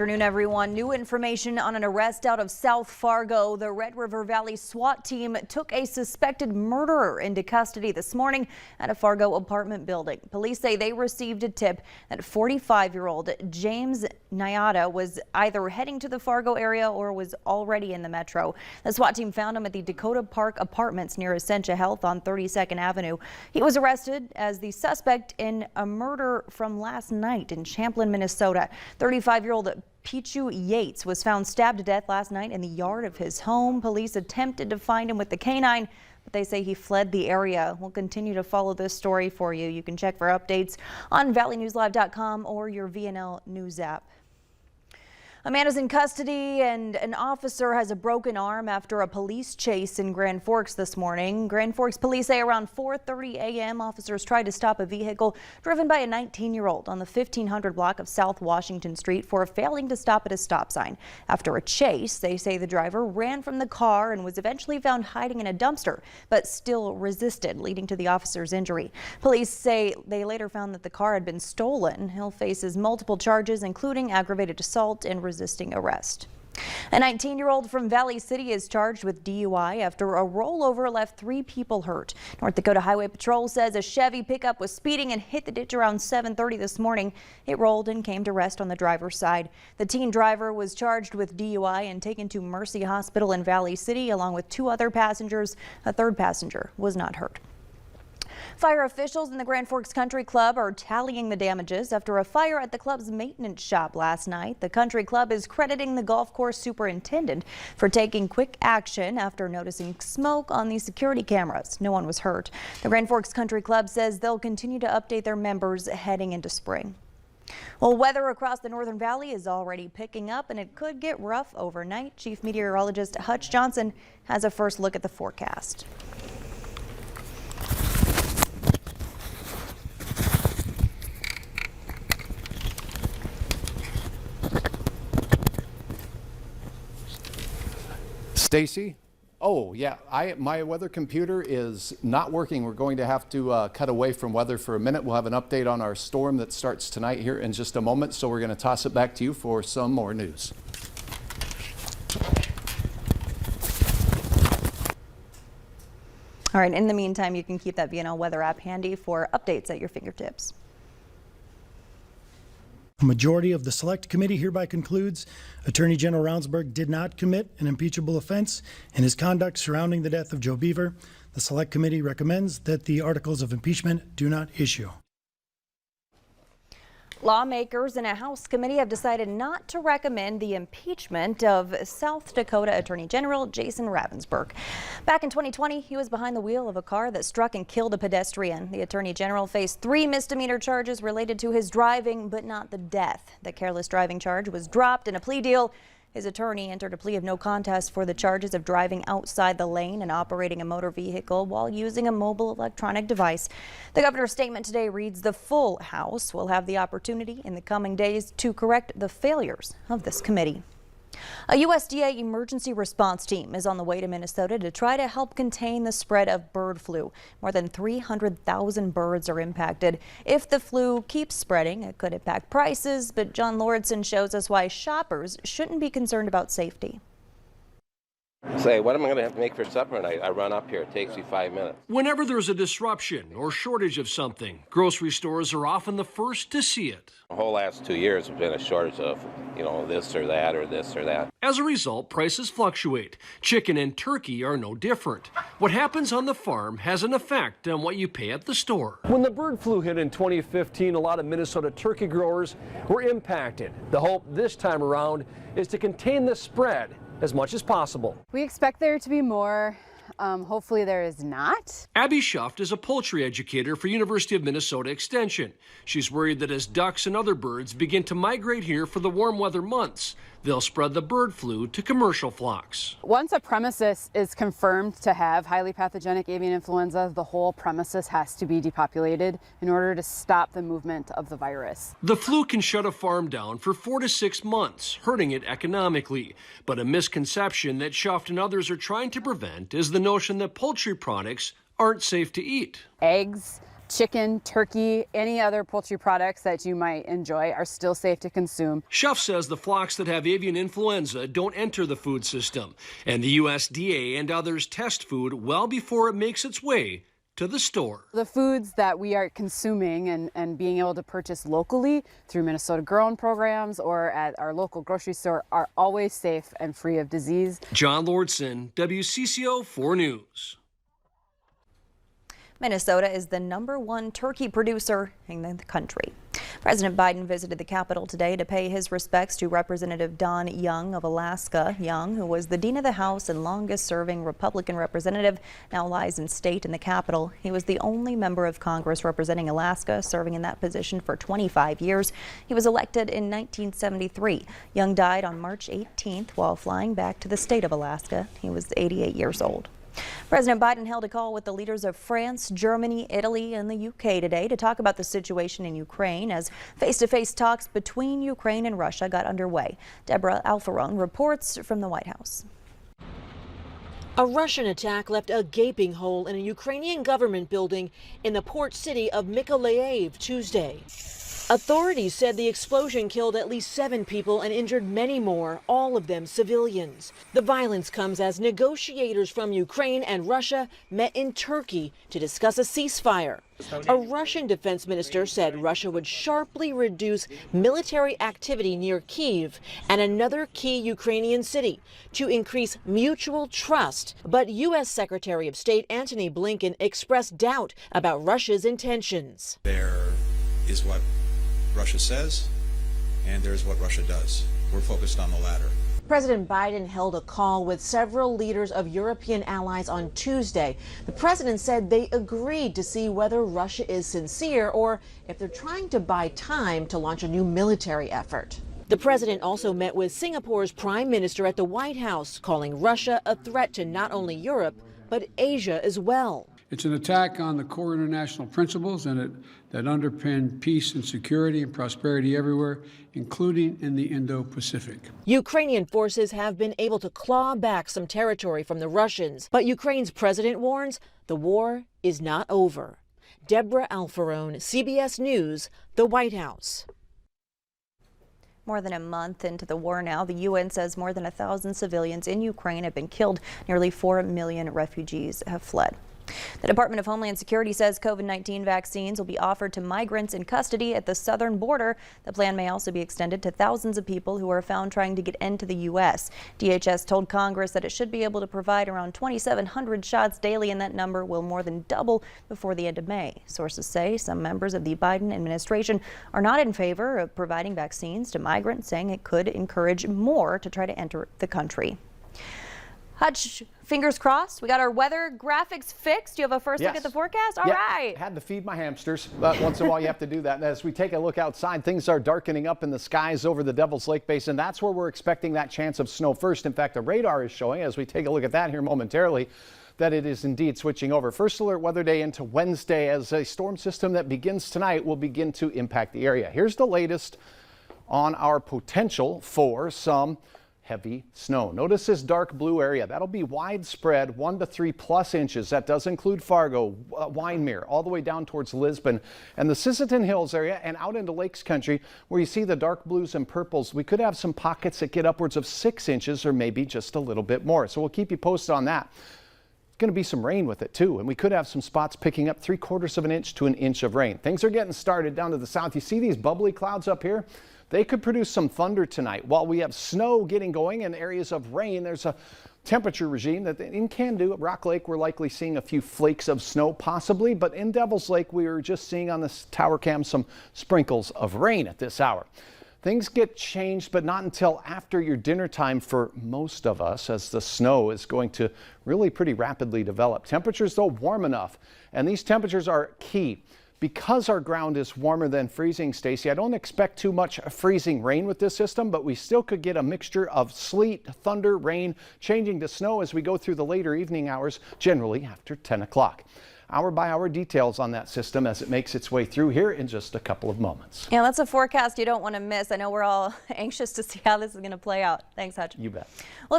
Afternoon, everyone. New information on an arrest out of South Fargo. The Red River Valley SWAT team took a suspected murderer into custody this morning at a Fargo apartment building. Police say they received a tip that 45-year-old James Nyada was either heading to the Fargo area or was already in the metro. The SWAT team found him at the Dakota Park Apartments near Essentia Health on 32nd Avenue. He was arrested as the suspect in a murder from last night in Champlin, Minnesota. 35-year-old Pichu Yates was found stabbed to death last night in the yard of his home. Police attempted to find him with the canine, but they say he fled the area. We'll continue to follow this story for you. You can check for updates on valleynewslive.com or your VNL News app. A man is in custody and an officer has a broken arm after a police chase in Grand Forks this morning. Grand Forks police say around 4:30 a.m. officers tried to stop a vehicle driven by a 19-year-old on the 1500 block of South Washington Street for failing to stop at a stop sign. After a chase, they say the driver ran from the car and was eventually found hiding in a dumpster, but still resisted, leading to the officer's injury. Police say they later found that the car had been stolen. Hill faces multiple charges, including aggravated assault and resisting arrest. A 19-year-old from Valley City is charged with DUI after a rollover left 3 people hurt. North Dakota Highway Patrol says a Chevy pickup was speeding and hit the ditch around 7:30 this morning. It rolled and came to rest on the driver's side. The teen driver was charged with DUI and taken to Mercy Hospital in Valley City along with 2 other passengers. A third passenger was not hurt. Fire officials in the Grand Forks Country Club are tallying the damages after a fire at the club's maintenance shop last night. The country club is crediting the golf course superintendent for taking quick action after noticing smoke on the security cameras. No one was hurt. The Grand Forks Country Club says they'll continue to update their members heading into spring. Well, weather across the Northern Valley is already picking up and it could get rough overnight. Chief Meteorologist Hutch Johnson has a first look at the forecast. Stacy? Oh, yeah, my weather computer is not working. We're going to have to cut away from weather for a minute. We'll have an update on our storm that starts tonight here in just a moment. So we're going to toss it back to you for some more news. All right, in the meantime, you can keep that VNL weather app handy for updates at your fingertips. A majority of the Select Committee hereby concludes Attorney General Ravnsborg did not commit an impeachable offense in his conduct surrounding the death of Joe Beaver. The Select Committee recommends that the articles of impeachment do not issue. Lawmakers in a House committee have decided not to recommend the impeachment of South Dakota Attorney General Jason Ravnsborg. Back in 2020, he was behind the wheel of a car that struck and killed a pedestrian. The Attorney General faced 3 misdemeanor charges related to his driving, but not the death. The careless driving charge was dropped in a plea deal. His attorney entered a plea of no contest for the charges of driving outside the lane and operating a motor vehicle while using a mobile electronic device. The governor's statement today reads the full House will have the opportunity in the coming days to correct the failures of this committee. A USDA emergency response team is on the way to Minnesota to try to help contain the spread of bird flu. More than 300,000 birds are impacted. If the flu keeps spreading, it could impact prices, but John Lauritsen shows us why shoppers shouldn't be concerned about safety. Say, what am I going to have to make for supper tonight? I run up here. It takes me 5 minutes. Whenever there's a disruption or shortage of something, grocery stores are often the first to see it. The whole last 2 years have been a shortage of, this or that or this or that. As a result, prices fluctuate. Chicken and turkey are no different. What happens on the farm has an effect on what you pay at the store. When the bird flu hit in 2015, a lot of Minnesota turkey growers were impacted. The hope this time around is to contain the spread as much as possible. We expect there to be more. Hopefully there is not. Abby Schuft is a poultry educator for University of Minnesota Extension. She's worried that as ducks and other birds begin to migrate here for the warm weather months, they'll spread the bird flu to commercial flocks. Once a premises is confirmed to have highly pathogenic avian influenza, the whole premises has to be depopulated in order to stop the movement of the virus. The flu can shut a farm down for 4 to 6 months, hurting it economically. But a misconception that Schuft and others are trying to prevent is the notion that poultry products aren't safe to eat. Eggs, Chicken, turkey, any other poultry products that you might enjoy are still safe to consume. Schuff says the flocks that have avian influenza don't enter the food system, and the USDA and others test food well before it makes its way to the store. The foods that we are consuming and being able to purchase locally through Minnesota Grown programs or at our local grocery store are always safe and free of disease. John Lordson, WCCO 4 News. Minnesota is the #1 turkey producer in the country. President Biden visited the Capitol today to pay his respects to Representative Don Young of Alaska. Young, who was the Dean of the House and longest-serving Republican representative, now lies in state in the Capitol. He was the only member of Congress representing Alaska, serving in that position for 25 years. He was elected in 1973. Young died on March 18th while flying back to the state of Alaska. He was 88 years old. President Biden held a call with the leaders of France, Germany, Italy, and the UK today to talk about the situation in Ukraine as face-to-face talks between Ukraine and Russia got underway. Deborah Alfarone reports from the White House. A Russian attack left a gaping hole in a Ukrainian government building in the port city of Mykolaiv Tuesday. Authorities said the explosion killed at least 7 people and injured many more, all of them civilians. The violence comes as negotiators from Ukraine and Russia met in Turkey to discuss a ceasefire. A Russian defense minister said Russia would sharply reduce military activity near Kyiv and another key Ukrainian city to increase mutual trust. But U.S. Secretary of State Antony Blinken expressed doubt about Russia's intentions. There is what Russia says, and there's what Russia does. We're focused on the latter. President Biden held a call with several leaders of European allies on Tuesday. The president said they agreed to see whether Russia is sincere or if they're trying to buy time to launch a new military effort. The president also met with Singapore's prime minister at the White House, calling Russia a threat to not only Europe, but Asia as well. It's an attack on the core international principles that underpin peace and security and prosperity everywhere, including in the Indo-Pacific. Ukrainian forces have been able to claw back some territory from the Russians, but Ukraine's president warns the war is not over. Deborah Alfarone, CBS News, the White House. More than a month into the war now, the UN says more than 1,000 civilians in Ukraine have been killed. Nearly 4 million refugees have fled. The Department of Homeland Security says COVID-19 vaccines will be offered to migrants in custody at the southern border. The plan may also be extended to thousands of people who are found trying to get into the U.S. DHS told Congress that it should be able to provide around 2,700 shots daily, and that number will more than double before the end of May. Sources say some members of the Biden administration are not in favor of providing vaccines to migrants, saying it could encourage more to try to enter the country. Hutch, fingers crossed. We got our weather graphics fixed. You have a first look at the forecast? All right. Had to feed my hamsters, but once in a while you have to do that. And as we take a look outside, things are darkening up in the skies over the Devil's Lake Basin. That's where we're expecting that chance of snow first. In fact, the radar is showing, as we take a look at that here momentarily, that it is indeed switching over. First alert weather day into Wednesday as a storm system that begins tonight will begin to impact the area. Here's the latest on our potential for some heavy snow. Notice this dark blue area. That'll be widespread, 1 to 3+ inches. That does include Fargo, Wyndmere, all the way down towards Lisbon and the Sisseton Hills area and out into Lakes Country where you see the dark blues and purples. We could have some pockets that get upwards of 6 inches or maybe just a little bit more. So we'll keep you posted on that. Going to be some rain with it too, and we could have some spots picking up 3/4 of an inch to an inch of rain. Things are getting started down to the south. You see these bubbly clouds up here? They could produce some thunder tonight. While we have snow getting going and areas of rain, there's a temperature regime that in Candu at Rock Lake, we're likely seeing a few flakes of snow possibly, but in Devil's Lake, we are just seeing on this tower cam some sprinkles of rain at this hour. Things get changed, but not until after your dinner time for most of us, as the snow is going to really pretty rapidly develop. Temperatures, though, warm enough, and these temperatures are key. Because our ground is warmer than freezing, Stacy, I don't expect too much freezing rain with this system, but we still could get a mixture of sleet, thunder, rain, changing to snow as we go through the later evening hours, generally after 10 o'clock. Hour by hour details on that system as it makes its way through here in just a couple of moments. Yeah, that's a forecast you don't want to miss. I know we're all anxious to see how this is going to play out. Thanks, Hutch. You bet. Well, if